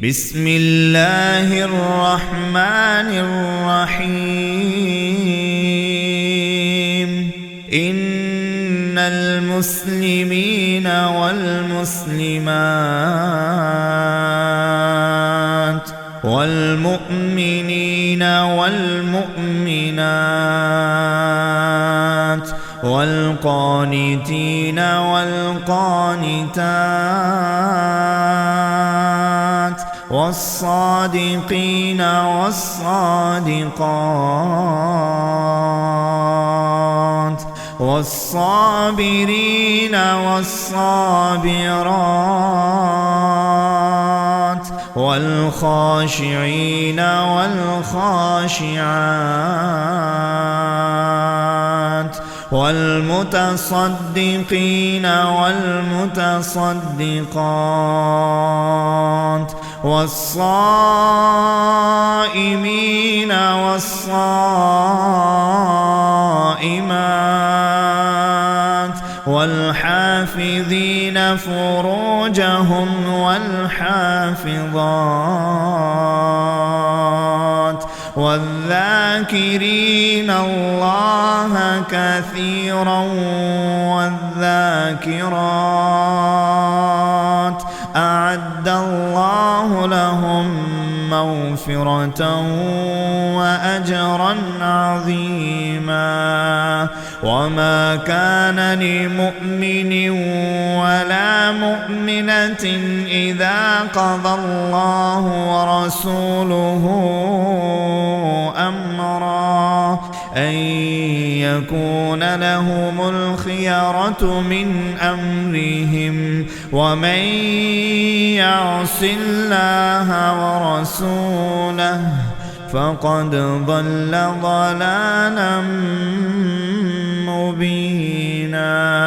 بسم الله الرحمن الرحيم إن المسلمين والمسلمات والمؤمنين والمؤمنات والقانتين والقانتات والصادقين والصادقات والصابرين والصابرات والخاشعين والخاشعات والمتصدقين والمتصدقات والصائمين والصائمات والحافظين فروجهم والحافظات والذاكرين الله كثيرا والذاكرات أعد الله لهم مغفرة وأجرا عظيما وما كان لمؤمن ولا مؤمنة إذا قضى الله ورسوله أمرا أن يكون لهم الخيرة من أمرهم ومن يعص الله ورسوله فقد ضل ضلالا مبينا.